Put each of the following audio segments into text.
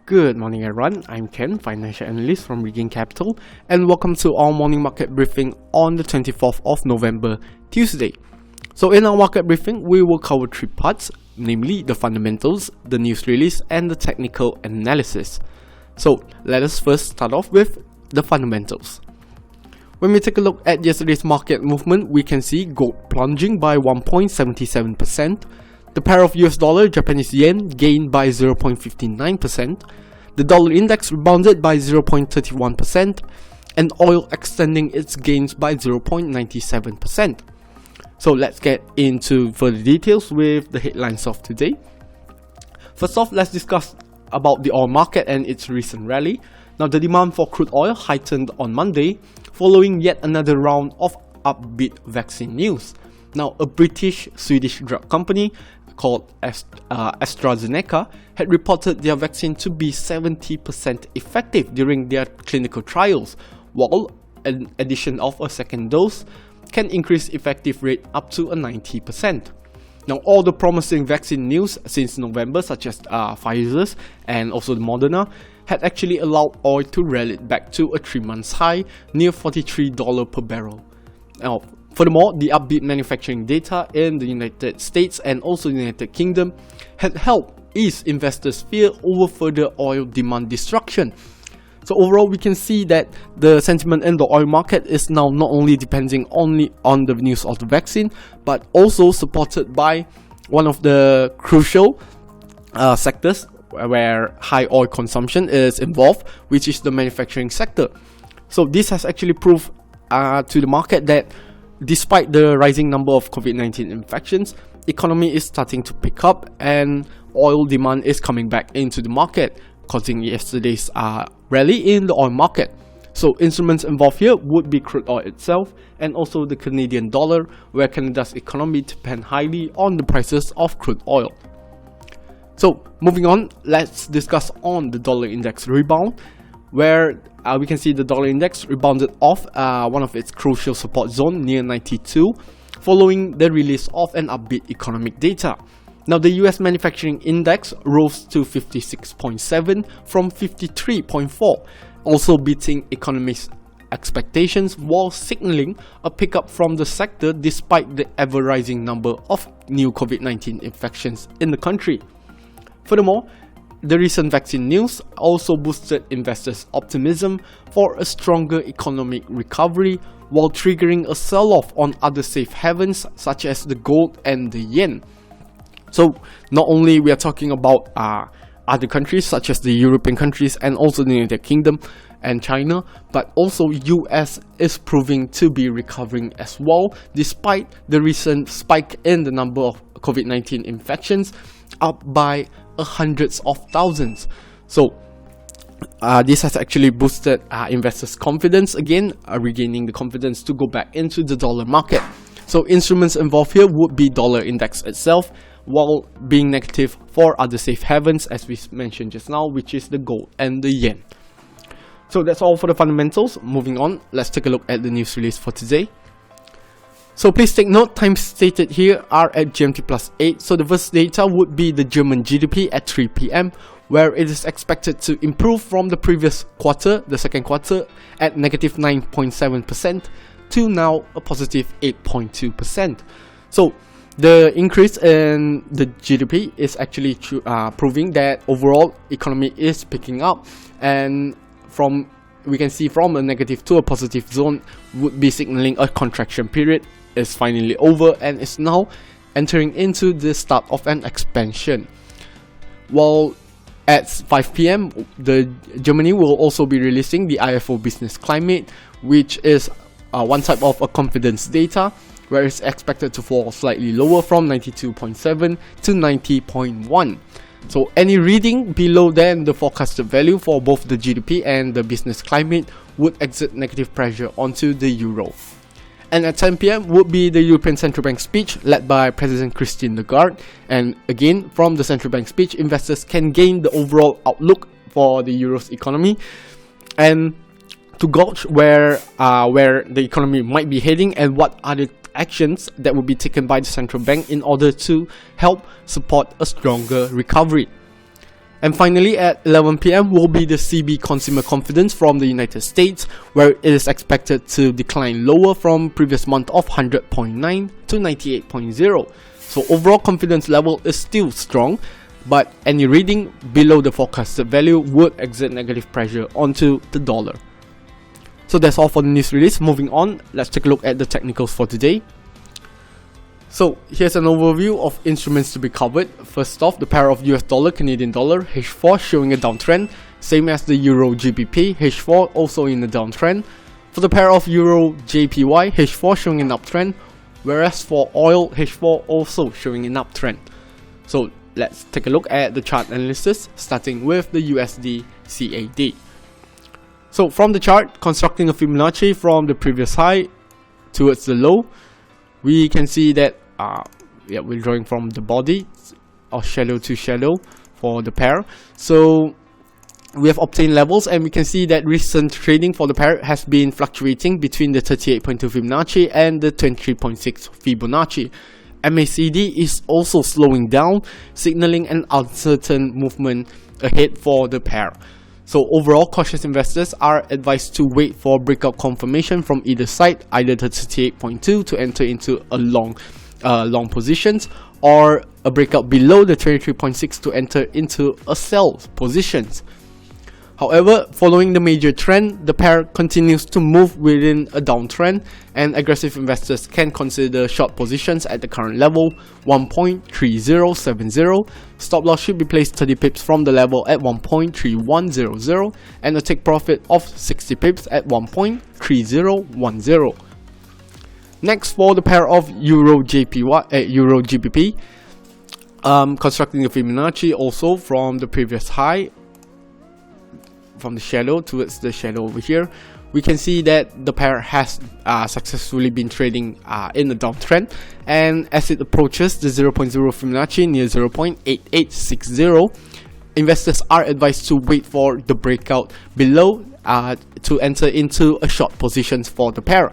Good morning everyone, I'm Ken, Financial Analyst from Regain Capital, and welcome to our morning market briefing on the 24th of November, Tuesday. So in our market briefing, we will cover three parts, namely the fundamentals, the news release, and the technical analysis. So let us first start off with the fundamentals. When we take a look at yesterday's market movement, we can see gold plunging by 1.77%, the pair of US dollar Japanese yen gained by 0.59%, the dollar index rebounded by 0.31%, and oil extending its gains by 0.97%. So let's get into further details with the headlines of today. First off, let's discuss about the oil market and its recent rally. Now, the demand for crude oil heightened on Monday following yet another round of upbeat vaccine news. Now, a British-Swedish drug company called AstraZeneca had reported their vaccine to be 70% effective during their clinical trials, while an addition of a second dose can increase effective rate up to 90%. Now, all the promising vaccine news since November, such as Pfizer's and also the Moderna, had actually allowed oil to rally back to a 3-month high near $43 per barrel. Now, furthermore, the upbeat manufacturing data in the United States and also the United Kingdom had helped ease investors' fear over further oil demand destruction. So overall, we can see that the sentiment in the oil market is now not only depending only on the news of the vaccine, but also supported by one of the crucial sectors where high oil consumption is involved, which is the manufacturing sector. So this has actually proved to the market that despite the rising number of COVID-19 infections, economy is starting to pick up and oil demand is coming back into the market, causing yesterday's rally in the oil market. So instruments involved here would be crude oil itself and also the Canadian dollar, where Canada's economy depends highly on the prices of crude oil. So moving on, let's discuss on the dollar index rebound, where we can see the dollar index rebounded off one of its crucial support zone near 92 following the release of an upbeat economic data. Now, the US manufacturing index rose to 56.7 from 53.4, also beating economists' expectations while signaling a pickup from the sector despite the ever-rising number of new COVID-19 infections in the country. Furthermore, the recent vaccine news also boosted investors' optimism for a stronger economic recovery while triggering a sell-off on other safe havens such as the gold and the yen. So not only we are talking about other countries such as the European countries and also the United Kingdom and China, but also US is proving to be recovering as well despite the recent spike in the number of COVID-19 infections, up by hundreds of thousands. So this has actually boosted investors' confidence again, regaining the confidence to go back into the dollar market. So instruments involved here would be dollar index itself, while being negative for other safe havens as we mentioned just now, which is the gold and the yen. So that's all for the fundamentals. Moving on, let's take a look at the news release for today. So please take note, times stated here are at GMT plus 8. So the first data would be the German GDP at 3 p.m, where it is expected to improve from the previous quarter, the second quarter, at negative 9.7% to now a positive 8.2%. So the increase in the GDP is actually proving that overall economy is picking up, and we can see from a negative to a positive zone would be signaling a contraction period is finally over and is now entering into the start of an expansion. While at 5 p.m, Germany will also be releasing the IFO business climate, which is one type of a confidence data, where it's expected to fall slightly lower from 92.7 to 90.1. So any reading below than the forecasted value for both the GDP and the business climate would exert negative pressure onto the euro. And at 10 p.m. would be the European Central Bank speech led by President Christine Lagarde. And again, from the Central Bank speech, investors can gain the overall outlook for the euro's economy and to gauge where the economy might be heading and what are the actions that will be taken by the central bank in order to help support a stronger recovery. And finally, at 11 PM will be the CB consumer confidence from the United States, where it is expected to decline lower from previous month of 100.9 to 98.0. So overall confidence level is still strong, but any reading below the forecasted value would exert negative pressure onto the dollar. So that's all for the news release. Moving on, let's take a look at the technicals for today. So here's an overview of instruments to be covered. First off, the pair of US dollar Canadian dollar H4 showing a downtrend, same as the Euro GBP H4 also in a downtrend. For the pair of Euro JPY H4 showing an uptrend, whereas for oil H4 also showing an uptrend. So let's take a look at the chart analysis, starting with the USD CAD. So from the chart, constructing a Fibonacci from the previous high towards the low, we can see that we're drawing from the body or shadow to shadow for the pair. So we have obtained levels, and we can see that recent trading for the pair has been fluctuating between the 38.2 Fibonacci and the 23.6 Fibonacci. MACD is also slowing down, signaling an uncertain movement ahead for the pair. So overall, cautious investors are advised to wait for breakout confirmation from either side, either the 38.2 to enter into a long positions, or a breakout below the 23.6 to enter into a sell positions. However, following the major trend, the pair continues to move within a downtrend, and aggressive investors can consider short positions at the current level 1.3070. Stop loss should be placed 30 pips from the level at 1.3100, and a take profit of 60 pips at 1.3010. Next, for the pair of Euro GBP, constructing a Fibonacci also from the previous high, from the shadow towards the shadow over here, we can see that the pair has successfully been trading in a downtrend, and as it approaches the 0.0 Fibonacci near 0.8860, investors are advised to wait for the breakout below to enter into a short positions for the pair.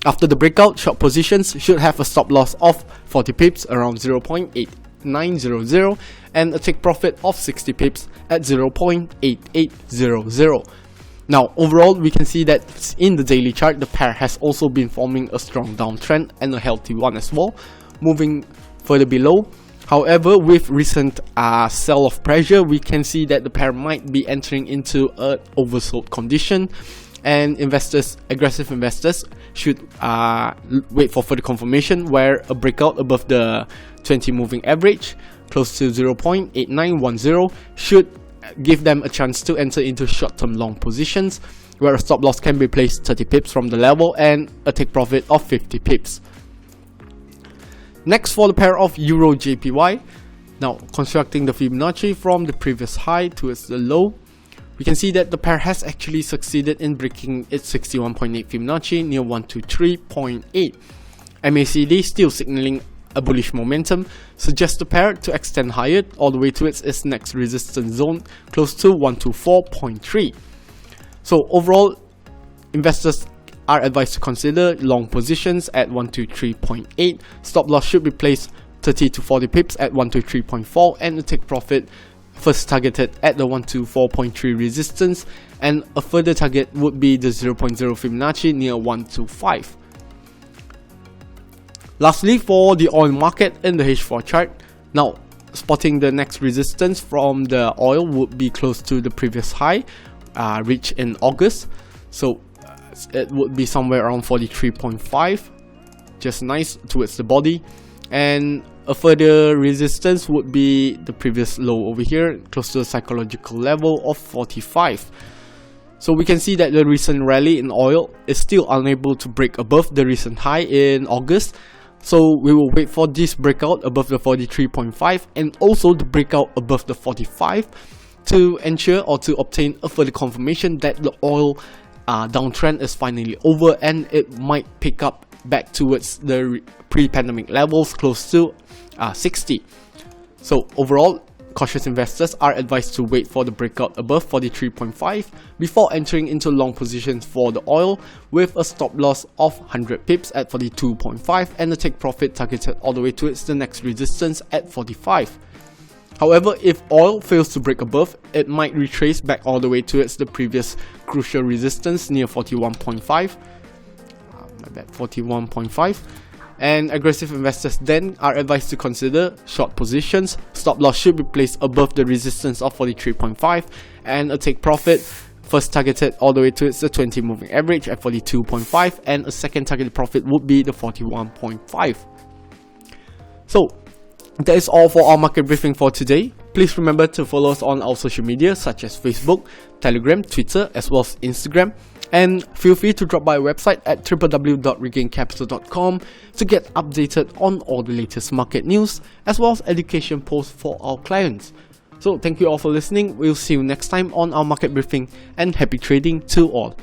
After the breakout, short positions should have a stop loss of 40 pips around 0.8900 and a take profit of 60 pips at 0.8800. Now overall, we can see that in the daily chart, the pair has also been forming a strong downtrend and a healthy one as well, moving further below. However, with recent sell-off pressure, we can see that the pair might be entering into an oversold condition, and aggressive investors should wait for further confirmation, where a breakout above the 20 moving average close to 0.8910 should give them a chance to enter into short-term long positions, where a stop loss can be placed 30 pips from the level and a take profit of 50 pips. Next, for the pair of Euro JPY, now constructing the Fibonacci from the previous high towards the low, we can see that the pair has actually succeeded in breaking its 61.8 Fibonacci near 123.8. MACD still signaling a bullish momentum, suggests the pair to extend higher all the way to its next resistance zone close to 124.3. So overall, investors are advised to consider long positions at 123.8. Stop loss should be placed 30 to 40 pips at 123.4, and the take profit first targeted at the 124.3 resistance, and a further target would be the 0.0 Fibonacci near 125. Lastly, for the oil market in the H4 chart, now spotting the next resistance from the oil would be close to the previous high reached in August. So it would be somewhere around 43.5, just nice towards the body, and a further resistance would be the previous low over here, close to the psychological level of 45. So we can see that the recent rally in oil is still unable to break above the recent high in August. So we will wait for this breakout above the 43.5 and also the breakout above the 45 to ensure or to obtain a further confirmation that the oil downtrend is finally over, and it might pick up back towards the pre-pandemic levels close to 60. So overall, cautious investors are advised to wait for the breakout above 43.5 before entering into long positions for the oil, with a stop loss of 100 pips at 42.5 and a take profit targeted all the way towards the next resistance at 45. However, if oil fails to break above, it might retrace back all the way towards the previous crucial resistance near 41.5. 41.5. And aggressive investors then are advised to consider short positions. Stop loss should be placed above the resistance of 43.5, and a take profit first targeted all the way towards the 20 moving average at 42.5, and a second targeted profit would be the 41.5. So that is all for our market briefing for today. Please remember to follow us on our social media such as Facebook, Telegram, Twitter, as well as Instagram. And feel free to drop by our website at www.regaincapital.com to get updated on all the latest market news as well as education posts for our clients. So thank you all for listening. We'll see you next time on our market briefing, and happy trading to all.